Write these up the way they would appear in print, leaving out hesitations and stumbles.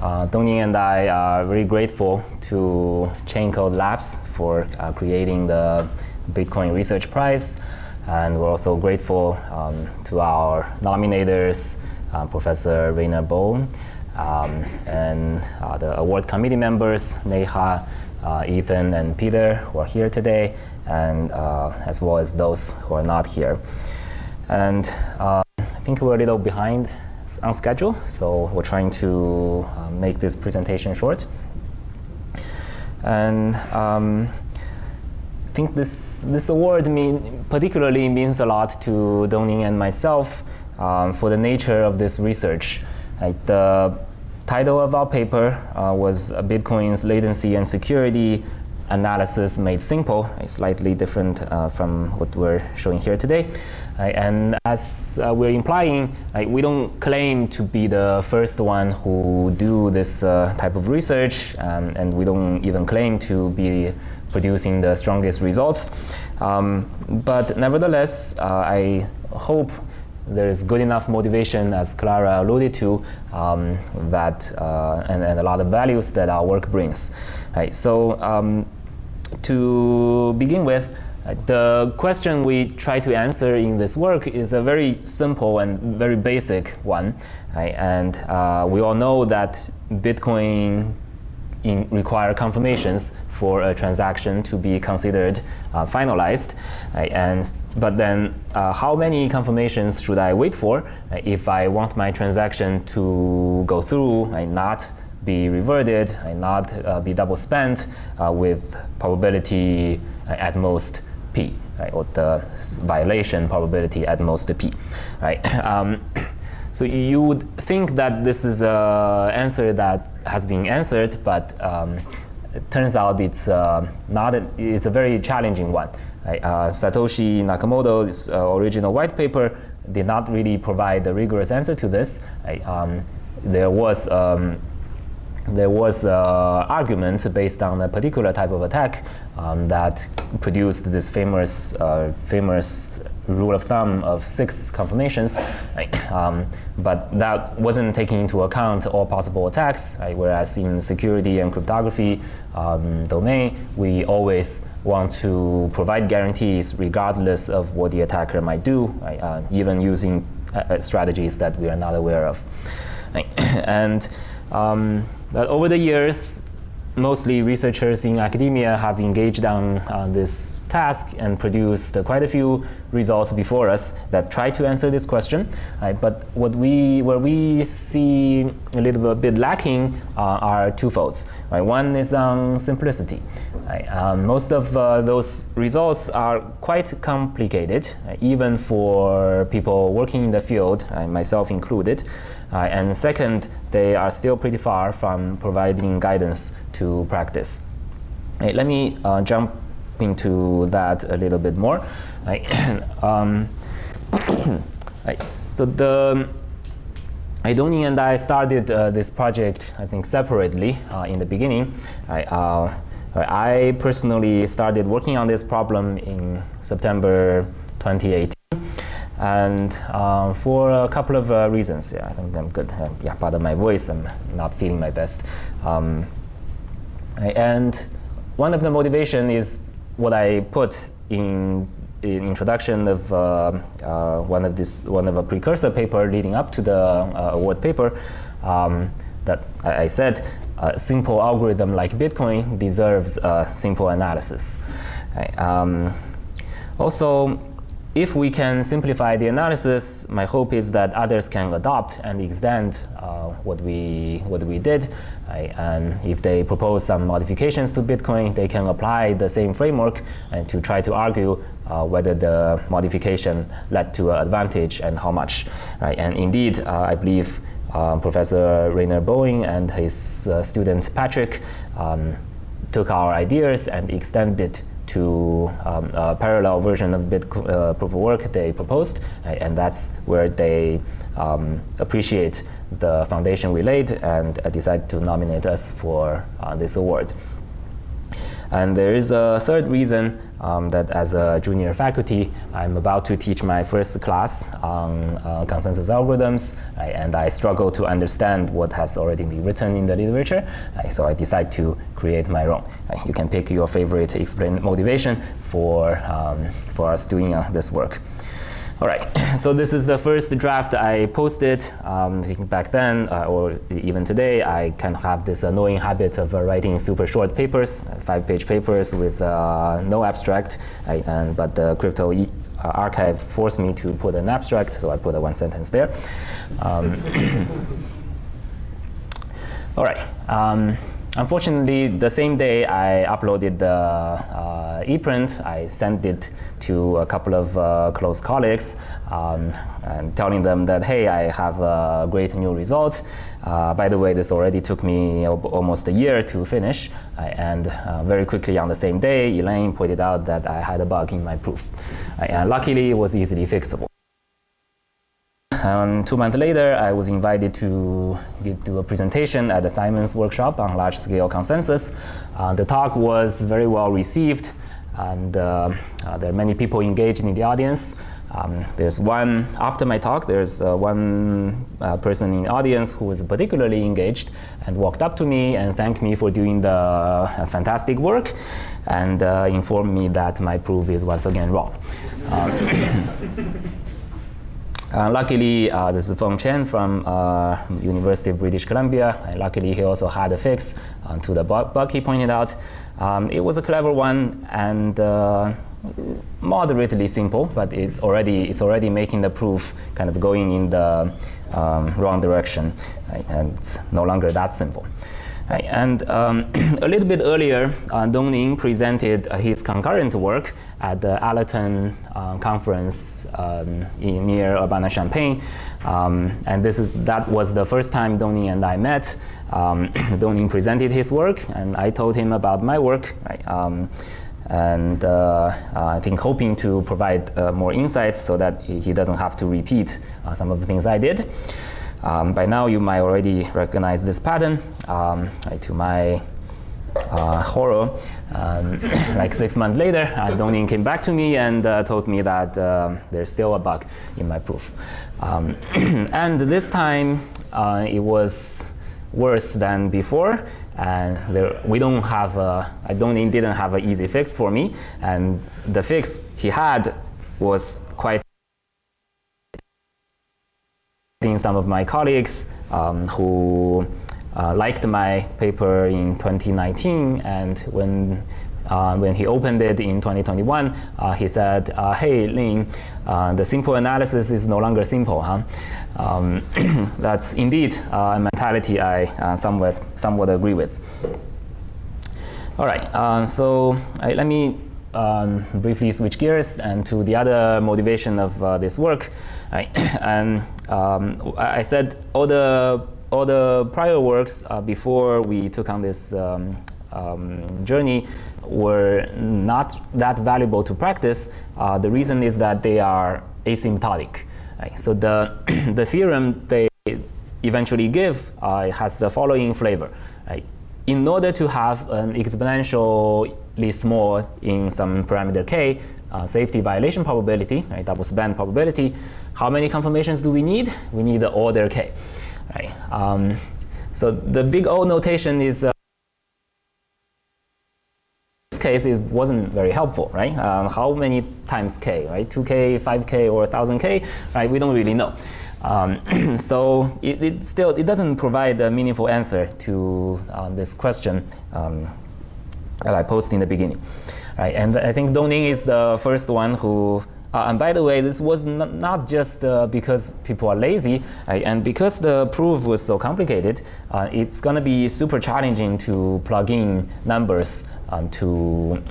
Dongning and I are very grateful to Chain Code Labs for creating the Bitcoin Research Prize. And we're also grateful to our nominators, Professor Rainer Bohm, and the award committee members, Neha, Ethan, and Peter, who are here today, and as well as those who are not here. And I think we're a little behind on schedule, so we're trying to make this presentation short. And I think this award particularly means a lot to Dongning and myself for the nature of this research. The title of our paper was Bitcoin's Latency and Security Analysis Made Simple, slightly different from what we're showing here today. And as we're implying, we don't claim to be the first one who do this type of research, and we don't even claim to be producing the strongest results. But nevertheless, I hope there is good enough motivation, as Clara alluded to, that and a lot of values that our work brings. So to begin with, the question we try to answer in this work is a very simple and very basic one. And we all know that Bitcoin require confirmations for a transaction to be considered finalized. But then how many confirmations should I wait for if I want my transaction to go through and not be reverted and not be double spent with probability at most P, or the violation probability at most P, so you would think that this is an answer that has been answered, but it turns out it's not. It's a very challenging one. Satoshi Nakamoto's original white paper did not really provide a rigorous answer to this. There was argument based on a particular type of attack that produced this famous rule of thumb of 6 confirmations, but that wasn't taking into account all possible attacks, whereas in security and cryptography domain, we always want to provide guarantees regardless of what the attacker might do, even using strategies that we are not aware of. And but over the years, mostly researchers in academia have engaged on this task and produced quite a few results before us that try to answer this question. But where we see a little bit lacking are twofolds. One is on simplicity. Most of those results are quite complicated, even for people working in the field, myself included. And second, they are still pretty far from providing guidance to practice. Let me jump into that a little bit more. So Dongning and I started this project, I think, separately in the beginning. I personally started working on this problem in September 2018. And for a couple of reasons. I think I'm good. Pardon my voice, I'm not feeling my best. And one of the motivation is what I put in introduction of one of a precursor paper leading up to the award paper, that I said a simple algorithm like Bitcoin deserves a simple analysis. Also, if we can simplify the analysis, my hope is that others can adopt and extend what we did. And if they propose some modifications to Bitcoin, they can apply the same framework and to try to argue whether the modification led to an advantage and how much. And indeed, I believe Professor Rainer Bohm and his student Patrick took our ideas and extended to a parallel version of Bitcoin proof of work they proposed, and that's where they appreciate the foundation we laid and decide to nominate us for this award. And there is a third reason that as a junior faculty, I'm about to teach my first class on consensus algorithms, and I struggle to understand what has already been written in the literature, so I decide to create my own. You can pick your favorite motivation for us doing this work. All right, so this is the first draft I posted. I think back then, or even today, I kind of have this annoying habit of writing super short papers, 5-page papers with no abstract, but the crypto archive forced me to put an abstract, so I put a 1 sentence there. All right. Unfortunately, the same day I uploaded the ePrint, I sent it to a couple of close colleagues and telling them that, hey, I have a great new result. By the way, this already took me almost a year to finish. And very quickly on the same day, Elaine pointed out that I had a bug in my proof. And luckily, it was easily fixable. 2 months later, I was invited to do a presentation at the Simon's workshop on large-scale consensus. The talk was very well received, and there are many people engaged in the audience. After my talk, there's one person in the audience who was particularly engaged and walked up to me and thanked me for doing the fantastic work and informed me that my proof is once again wrong. Luckily, this is Feng Chen from University of British Columbia. And luckily, he also had a fix to the bug he pointed out. It was a clever one and moderately simple, but it's already making the proof kind of going in the wrong direction, right? And it's no longer that simple. Right. And a little bit earlier, Ling presented his concurrent work at the Allerton conference near Urbana-Champaign. And that was the first time Ling and I met. Ling presented his work, and I told him about my work. Right? I think hoping to provide more insights so that he doesn't have to repeat some of the things I did. By now, you might already recognize this pattern. To my horror, like 6 months later, Ling came back to me and told me that there's still a bug in my proof. And this time, it was worse than before. And didn't have an easy fix for me. And the fix he had was quite. Some of my colleagues who liked my paper in 2019, and when he opened it in 2021, he said, "Hey, Ling, the simple analysis is no longer simple, huh?" That's indeed a mentality I somewhat agree with. All right, so let me briefly switch gears and to the other motivation of this work. Right? And I said all the prior works before we took on this journey were not that valuable to practice. The reason is that they are asymptotic. Right? So the theorem they eventually give has the following flavor. Right? In order to have an exponentially small in some parameter k safety violation probability, right, double spend probability, how many confirmations do we need? We need the order k. Right? So the big O notation is this case wasn't very helpful, right? How many times k, right? 2k, 5k, or 1000k, right? We don't really know. So it doesn't provide a meaningful answer to this question that I posed in the beginning. Right? And I think Ling is the first one who, and by the way, this was not just because people are lazy, right? And because the proof was so complicated, it's going to be super challenging to plug in numbers to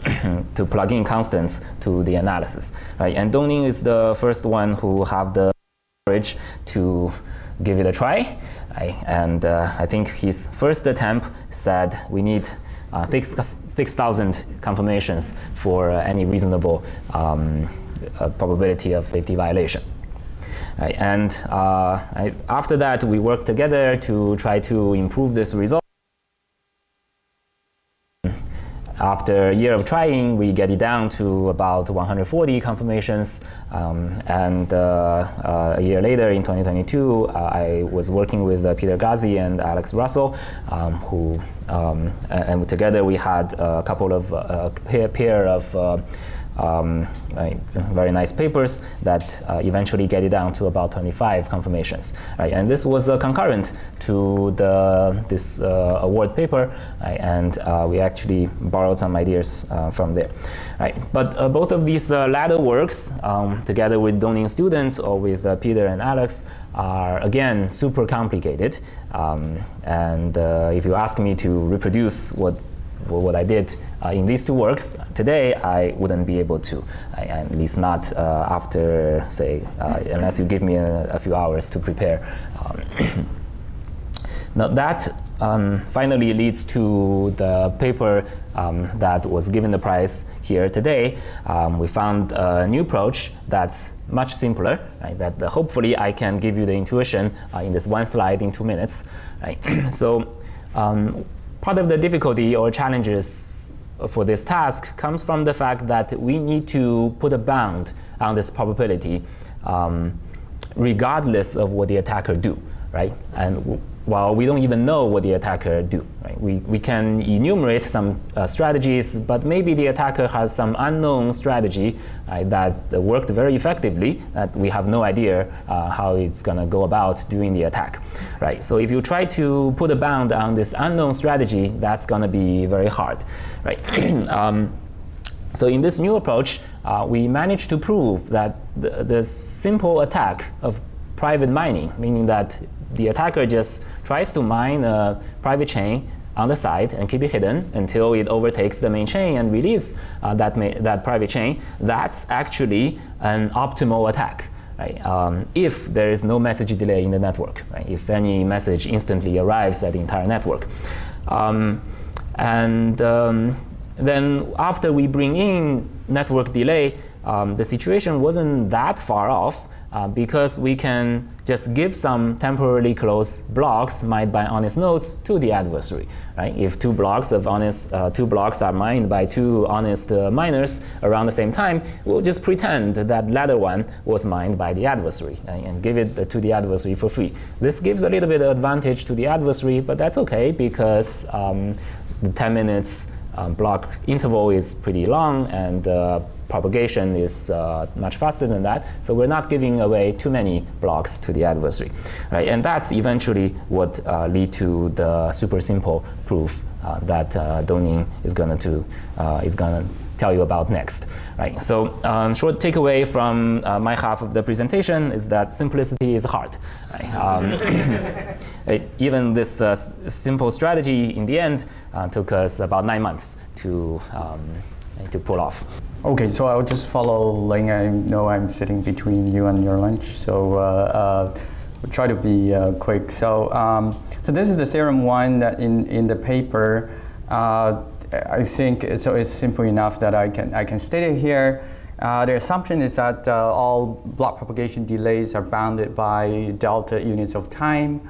plug in constants to the analysis. Right? And Ling is the first one who have the courage to give it a try. Right? And I think his first attempt said we need 6,000 confirmations for any reasonable probability of safety violation. Right? And after that, we worked together to try to improve this result. after a year of trying, we get it down to about 140 confirmations. And a year later, in 2022, I was working with Peter Ghazi and Alex Russell, and together we had a couple of pair of very nice papers that eventually get it down to about 25 confirmations. Right? And this was concurrent to this award paper, right? And we actually borrowed some ideas from there. Right? But both of these latter works, together with Dongning students or with Peter and Alex, are again super complicated. And if you ask me to reproduce what I did in these two works today, I wouldn't be able to, at least not after, say, unless you give me a few hours to prepare. Now that finally leads to the paper that was given the prize here today. We found a new approach that's much simpler, right? That hopefully I can give you the intuition in this one slide in 2 minutes. Right? So part of the difficulty or challenges for this task comes from the fact that we need to put a bound on this probability regardless of what the attacker do, right? And while we don't even know what the attacker do, right? We can enumerate some strategies, but maybe the attacker has some unknown strategy that worked very effectively that we have no idea how it's going to go about doing the attack, right? So if you try to put a bound on this unknown strategy, that's going to be very hard, right? So in this new approach, we managed to prove that the simple attack of private mining, meaning that the attacker just tries to mine a private chain on the side and keep it hidden until it overtakes the main chain and release that private chain, that's actually an optimal attack. Right? If there is no message delay in the network, right? If any message instantly arrives at the entire network. Then after we bring in network delay, the situation wasn't that far off because we can just give some temporarily closed blocks mined by honest nodes to the adversary. Right? If two blocks are mined by two honest miners around the same time, we'll just pretend that latter one was mined by the adversary, right? And give it to the adversary for free. This gives a little bit of advantage to the adversary, but that's okay because the 10 minutes block interval is pretty long and propagation is much faster than that, so we're not giving away too many blocks to the adversary, right? And that's eventually what lead to the super simple proof that Dongning is gonna tell you about next, right? So short takeaway from my half of the presentation is that simplicity is hard. Right? Even this simple strategy in the end took us about 9 months to pull off. Okay, so I'll just follow Ling. I know I'm sitting between you and your lunch, so we'll try to be quick. So this is the theorem 1 that in the paper. I think it's simple enough that I can state it here. The assumption is that all block propagation delays are bounded by delta units of time,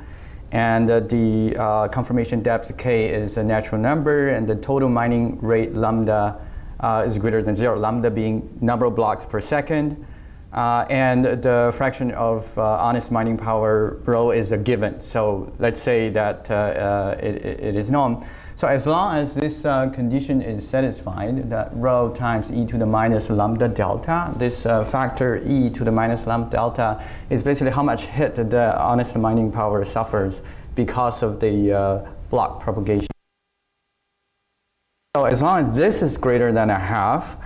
and the confirmation depth k is a natural number, and the total mining rate lambda is greater than 0, lambda being number of blocks per second, and the fraction of honest mining power rho is a given. So let's say that it is known. So as long as this condition is satisfied, that rho times e to the minus lambda delta, this factor e to the minus lambda delta is basically how much hit the honest mining power suffers because of the block propagation. So as long as this is greater than a half,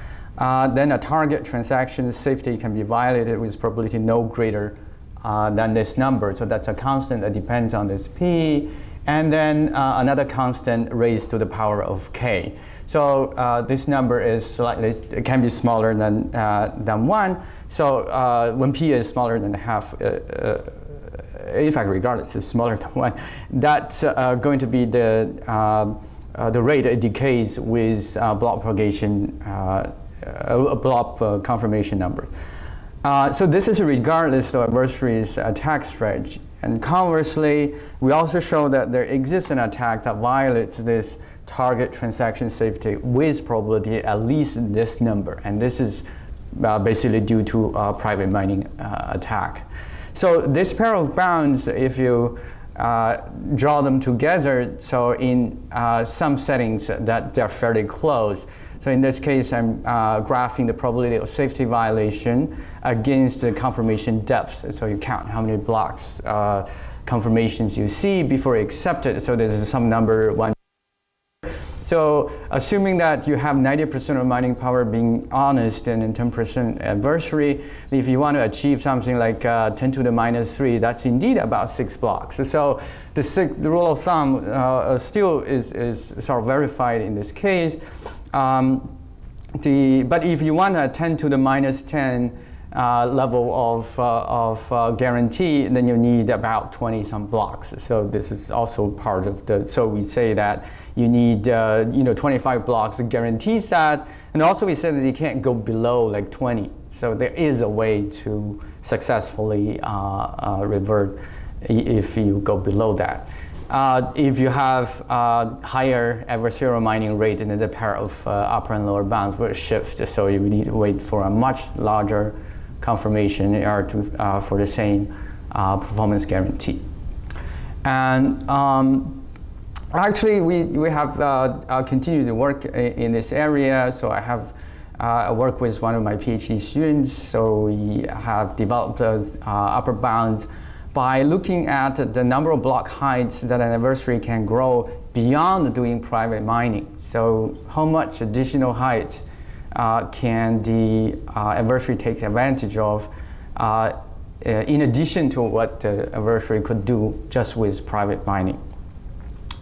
then a target transaction safety can be violated with probability no greater than this number. So that's a constant that depends on this p. And then another constant raised to the power of k. So this number is slightly, it can be smaller than 1. So when p is smaller than a half, in fact, regardless, it's smaller than 1, that's going to be the rate it decays with block propagation, block confirmation number. So this is regardless of adversary's attack strategy. And conversely, we also show that there exists an attack that violates this target transaction safety with probability at least this number, and this is basically due to private mining attack. So this pair of bounds, if you draw them together, so in some settings that they're fairly close. So in this case, I'm graphing the probability of safety violation against the confirmation depth. So you count how many blocks confirmations you see before you accept it. So there's some number one. So assuming that you have 90% of mining power being honest and 10% adversary, if you want to achieve something like 10 to the minus 3, that's indeed about 6 blocks. So the rule of thumb still is sort of verified in this case. But if you want a 10 to the minus 10 level of guarantee, then you need about 20 some blocks. So this is also part of the, so we say that you need 25 blocks guarantees that, and also we said that you can't go below like 20. So there is a way to successfully revert if you go below that. If you have higher adversarial mining rate, then the pair of upper and lower bounds will shift. So you need to wait for a much larger confirmation in order to, for the same performance guarantee. And actually, we have continued to work in this area. So I have worked with one of my PhD students. So we have developed upper bounds by looking at the number of block heights that an adversary can grow beyond doing private mining. So how much additional height can the adversary take advantage of in addition to what the adversary could do just with private mining.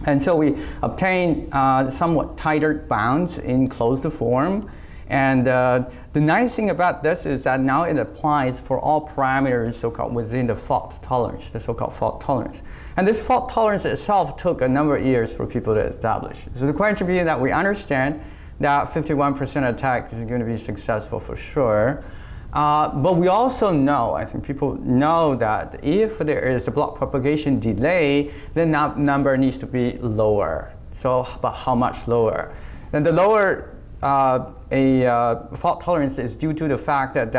And so we obtain somewhat tighter bounds in closed form. And the nice thing about this is that now it applies for all parameters so-called within the fault tolerance, the so-called fault tolerance. And this fault tolerance itself took a number of years for people to establish. So the question being that we understand that 51% attack is going to be successful for sure. But we also know, I think people know that if there is a block propagation delay, then that number needs to be lower. So, but how much lower? Then the lower fault tolerance is due to the fact that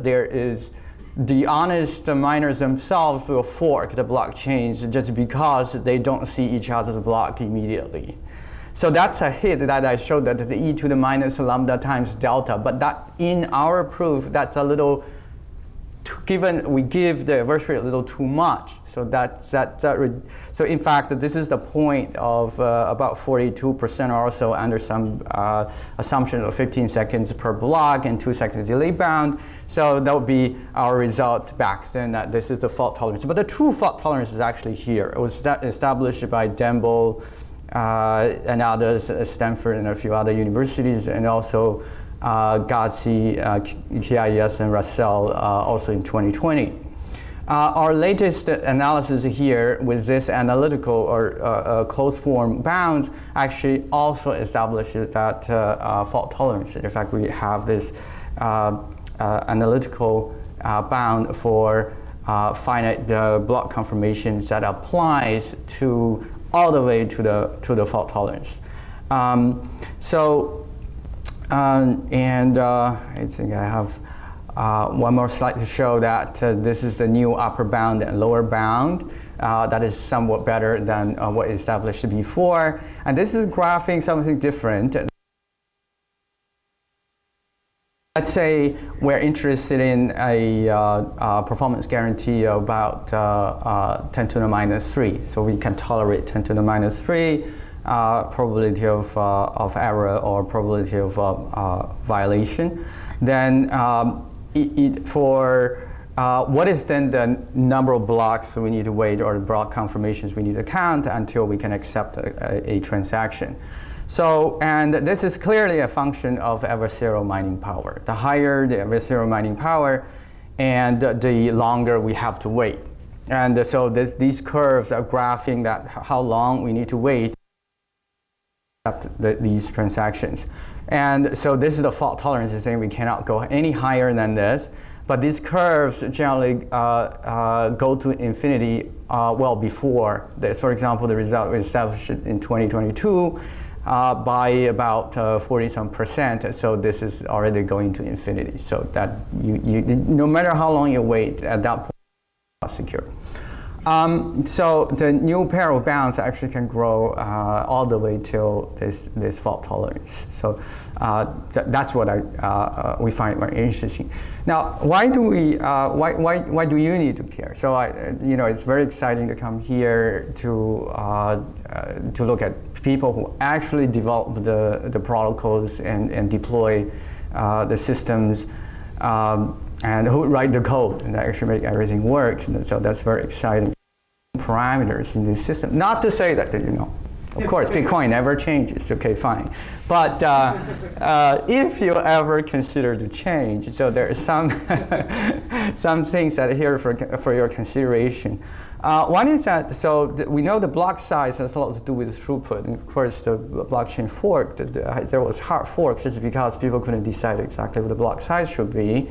there is the honest miners themselves will fork the blockchains just because they don't see each other's block immediately. So that's a hit that I showed that the e to the minus lambda times delta, but that in our proof, that's a little, given we give the adversary a little too much. So so in fact, this is the point of about 42% or so under some assumption of 15 seconds per block and 2 seconds delay bound. So that would be our result back then, that this is the fault tolerance. But the true fault tolerance is actually here. It was established by Dembo and others at Stanford and a few other universities, and also Ghazi, KIS, and Russell also in 2020. Our latest analysis here with this analytical or closed form bounds actually also establishes that fault tolerance. In fact, we have this analytical bound for finite block confirmations that applies to all the way to the fault tolerance. I think I have one more slide to show that this is the new upper bound and lower bound that is somewhat better than what established before. And this is graphing something different. Let's say we're interested in a performance guarantee of about 10 to the minus 3. So we can tolerate 10 to the minus 3 probability of error or probability of violation. Then what is then the number of blocks we need to wait, or the block confirmations we need to count until we can accept a transaction. So, and this is clearly a function of adversarial mining power. The higher the adversarial mining power, and the longer we have to wait. And so these curves are graphing that how long we need to wait to accept these transactions. And so this is the fault tolerance, is saying we cannot go any higher than this. But these curves generally go to infinity well before this. For example, the result we established in 2022, by about 40-some%. So this is already going to infinity. So that no matter how long you wait, at that point, it's not secure. So the new pair of bounds actually can grow all the way till this fault tolerance. So that's what we find very interesting. Now, why do you need to care? So it's very exciting to come here to look at people who actually develop the protocols and deploy the systems. And who write the code and actually make everything work. And so that's very exciting. Parameters in this system. Not to say that, of course, Bitcoin never changes. Okay, fine. But if you ever consider to change, so there are some some things that are here for your consideration. One is that, we know the block size has a lot to do with throughput. And of course, the blockchain fork, there was hard fork just because people couldn't decide exactly what the block size should be.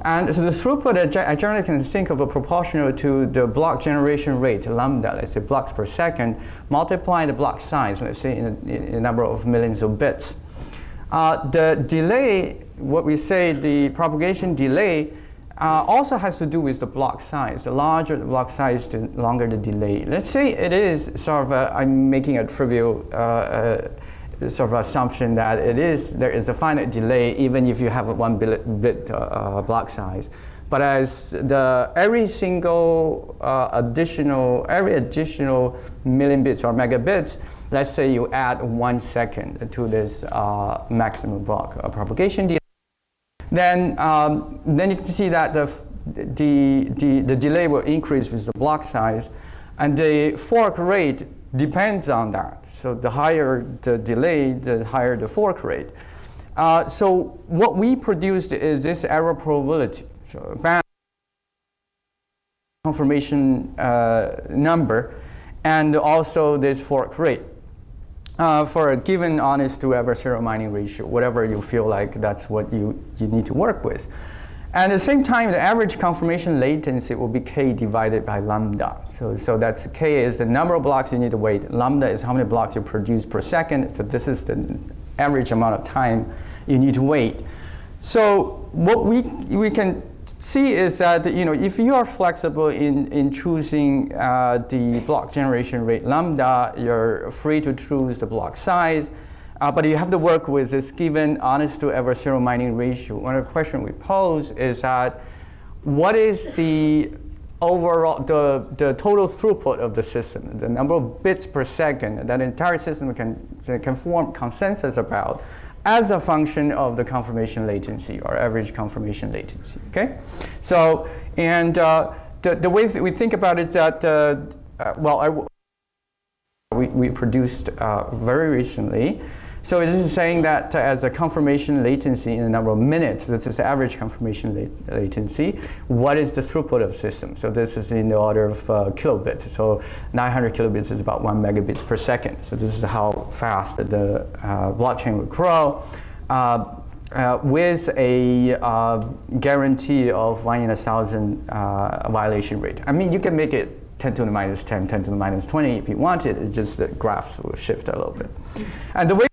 And so the throughput, I generally can think of a proportional to the block generation rate, lambda, let's say blocks per second, multiplying the block size, let's say in a number of millions of bits. The delay, what we say, the propagation delay, also has to do with the block size. The larger the block size, the longer the delay. Let's say it is sort of I'm making a trivial sort of assumption that there is a finite delay even if you have a 1 bit block size. But as every additional million bits or megabits, let's say you add 1 second to this maximum block propagation delay. Then you can see that the delay will increase with the block size, and the fork rate depends on that. So the higher the delay, the higher the fork rate. So what we produced is this error probability, so bound confirmation number, and also this fork rate. For a given honest to adversarial mining ratio, whatever you feel like that's what you need to work with. And at the same time, the average confirmation latency will be k divided by lambda. So that's k is the number of blocks you need to wait. Lambda is how many blocks you produce per second. So this is the average amount of time you need to wait. So what we can see is that if you are flexible in choosing the block generation rate lambda, you're free to choose the block size, but you have to work with this given honest to adversarial mining ratio. One of the questions we pose is that what is the overall the total throughput of the system, the number of bits per second that the entire system can form consensus about, as a function of the confirmation latency or average confirmation latency, okay? So, and the way we think about it is that, we produced very recently. So this is saying that as a confirmation latency in a number of minutes, this is average confirmation latency, what is the throughput of the system? So this is in the order of kilobits. So 900 kilobits is about 1 megabits per second. So this is how fast the blockchain will grow with a guarantee of 1 in 1,000 violation rate. I mean, you can make it 10 to the minus 10, 10 to the minus 20 if you wanted. It's just the graphs will shift a little bit. And the way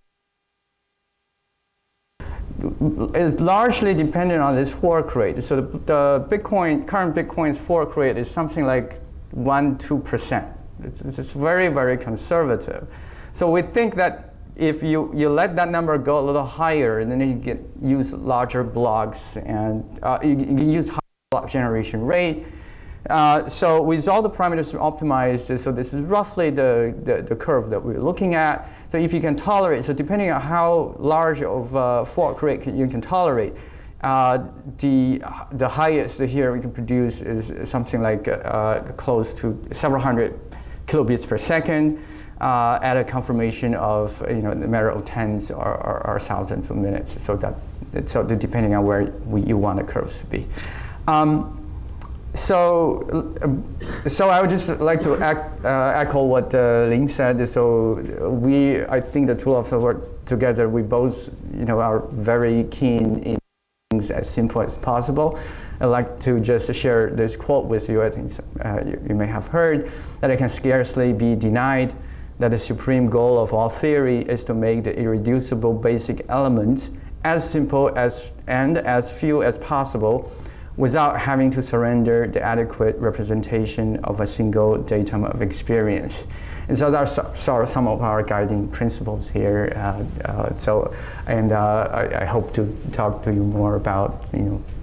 is largely dependent on this fork rate. So the current Bitcoin's fork rate is something like 1-2%. It's very, very conservative. So we think that if you let that number go a little higher, and then you use larger blocks and you can use higher block generation rate. So with all the parameters optimized, so this is roughly the curve that we're looking at. So if you can tolerate, so depending on how large of a fork rate you can tolerate, the highest here we can produce is something like close to several hundred kilobits per second at a confirmation of in a matter of tens or thousands of minutes. So depending on where you want the curves to be. So I would just like to echo what Ling said. So I think the two of us work together. We both, are very keen in things as simple as possible. I'd like to just share this quote with you. I think you may have heard that it can scarcely be denied that the supreme goal of all theory is to make the irreducible basic elements as simple as and as few as possible without having to surrender the adequate representation of a single datum of experience. And so that's sort of some of our guiding principles here. I hope to talk to you more about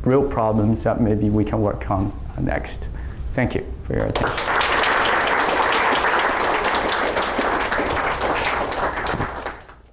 real problems that maybe we can work on next. Thank you for your attention.